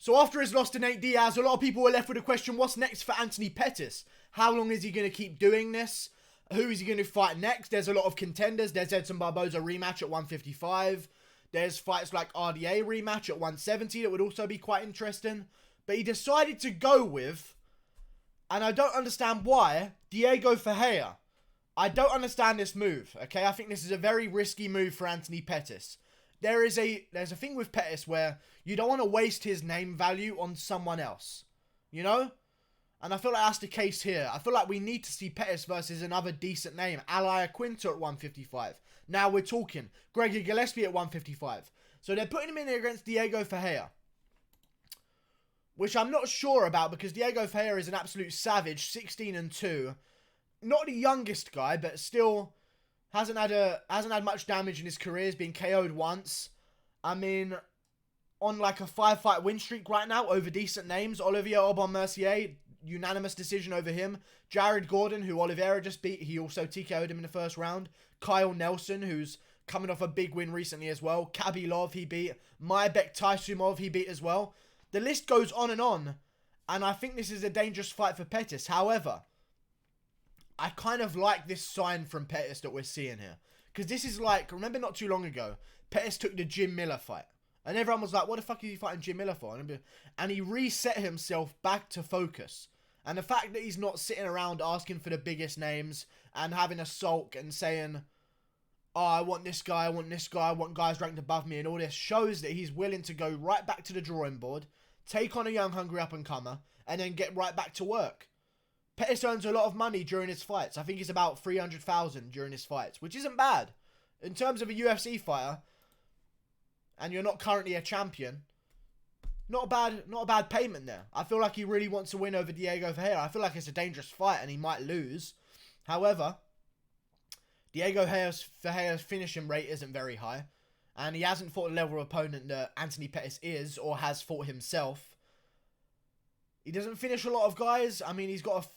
So after his loss to Nate Diaz, a lot of people were left with a question, what's next for Anthony Pettis? How long is he going to keep doing this? Who is he going to fight next? There's a lot of contenders. There's Edson Barboza rematch at 155. There's fights like RDA rematch at 170 that would also be quite interesting. But he decided to go with, and I don't understand why, Diego Ferreira. I don't understand this move, okay? I think this is a very risky move for Anthony Pettis. There's a thing with Pettis where you don't want to waste his name value on someone else, you know? And I feel like that's the case here. I feel like we need to see Pettis versus another decent name. Alia Quinta at 155. Now we're talking. Gregor Gillespie at 155. So they're putting him in there against Diego Ferreira, which I'm not sure about because Diego Ferreira is an absolute savage, 16-2. Not the youngest guy, but still hasn't had much damage in his career. He's been KO'd once. I mean, on like a 5-fight win streak right now over decent names. Olivier Aubin-Mercier, unanimous decision over him. Jared Gordon, who Oliveira just beat, he also TKO'd him in the first round. Kyle Nelson, who's coming off a big win recently as well. Khabibulov, he beat. Maybek Taisumov, he beat as well. The list goes on, and I think this is a dangerous fight for Pettis. However, I kind of like this sign from Pettis that we're seeing here. Because this is like, remember not too long ago, Pettis took the Jim Miller fight. And everyone was like, what the fuck is he fighting Jim Miller for? And he reset himself back to focus. And the fact that he's not sitting around asking for the biggest names and having a sulk and saying, oh, I want this guy, I want this guy, I want guys ranked above me and all this, shows that he's willing to go right back to the drawing board, take on a young, hungry up-and-comer, and then get right back to work. Pettis earns a lot of money during his fights. I think it's about $300,000 during his fights, which isn't bad. In terms of a UFC fighter, and you're not currently a champion, not a bad payment there. I feel like he really wants to win over Diego Ferreira. I feel like it's a dangerous fight and he might lose. However, Diego Ferreira's finishing rate isn't very high, and he hasn't fought a level of opponent that Anthony Pettis is or has fought himself. He doesn't finish a lot of guys. I mean, he's got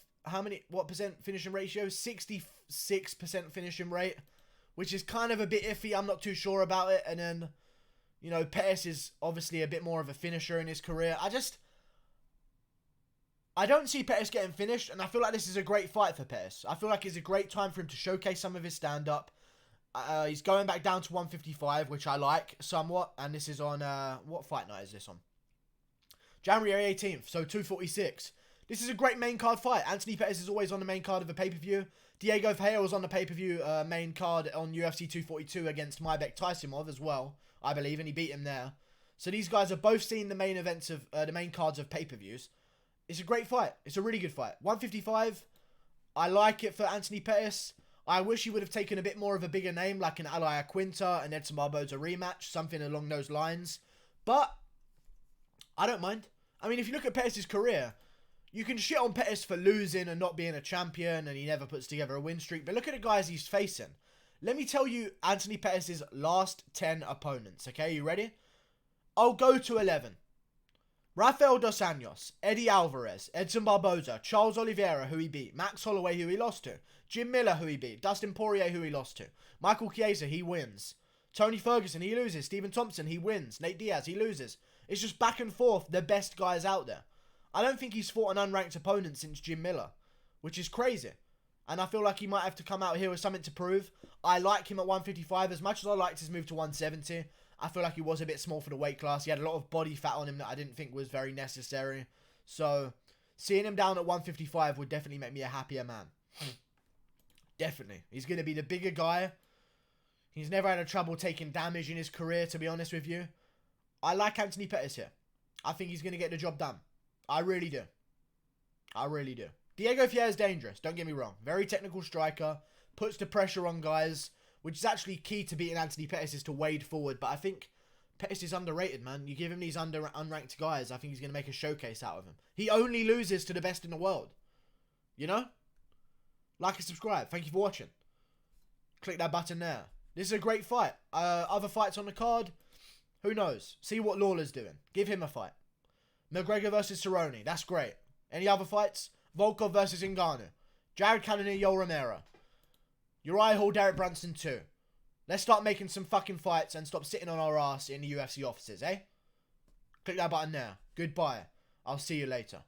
what percent finishing ratio? 66% finishing rate, which is kind of a bit iffy. I'm not too sure about it. And then, you know, Pettis is obviously a bit more of a finisher in his career. I don't see Pettis getting finished, and I feel like this is a great fight for Pettis. I feel like it's a great time for him to showcase some of his stand-up. He's going back down to 155, which I like somewhat, and this is on, what fight night is this on? January 18th, so 246. This is a great main card fight. Anthony Pettis is always on the main card of a pay-per-view. Diego Ferreira was on the pay-per-view main card on UFC 242 against Maybek Taisumov as well, I believe, and he beat him there. So these guys have both seen the main events of the main cards of pay-per-views. It's a great fight. It's a really good fight. 155, I like it for Anthony Pettis. I wish he would have taken a bit more of a bigger name, like an Alia Quinta, an Edson Barboza rematch, something along those lines. But I don't mind. I mean, if you look at Pettis' career, you can shit on Pettis for losing and not being a champion, and he never puts together a win streak. But look at the guys he's facing. Let me tell you Anthony Pettis' last 10 opponents, okay? You ready? I'll go to 11. Rafael Dos Anjos, Eddie Alvarez, Edson Barboza, Charles Oliveira, who he beat, Max Holloway, who he lost to, Jim Miller, who he beat, Dustin Poirier, who he lost to, Michael Chiesa, he wins, Tony Ferguson, he loses, Stephen Thompson, he wins, Nate Diaz, he loses. It's just back and forth, the best guys out there. I don't think he's fought an unranked opponent since Jim Miller, which is crazy. And I feel like he might have to come out here with something to prove. I like him at 155 as much as I liked his move to 170. I feel like he was a bit small for the weight class. He had a lot of body fat on him that I didn't think was very necessary. So, seeing him down at 155 would definitely make me a happier man. Definitely. He's going to be the bigger guy. He's never had a trouble taking damage in his career, to be honest with you. I like Anthony Pettis here. I think he's going to get the job done. I really do. I really do. Diego Ferreira is dangerous, don't get me wrong. Very technical striker. Puts the pressure on guys, which is actually key to beating Anthony Pettis, is to wade forward. But I think Pettis is underrated, man. You give him these unranked guys, I think he's going to make a showcase out of him. He only loses to the best in the world. You know? Like and subscribe. Thank you for watching. Click that button there. This is a great fight. Other fights on the card, who knows? See what Lawler's doing. Give him a fight. McGregor versus Cerrone. That's great. Any other fights? Volkov versus Ngannou. Jared Cannonier, Yoel Romero. Uriah Hall, Derek Brunson 2. Let's start making some fucking fights and stop sitting on our ass in the UFC offices, eh? Click that button now. Goodbye. I'll see you later.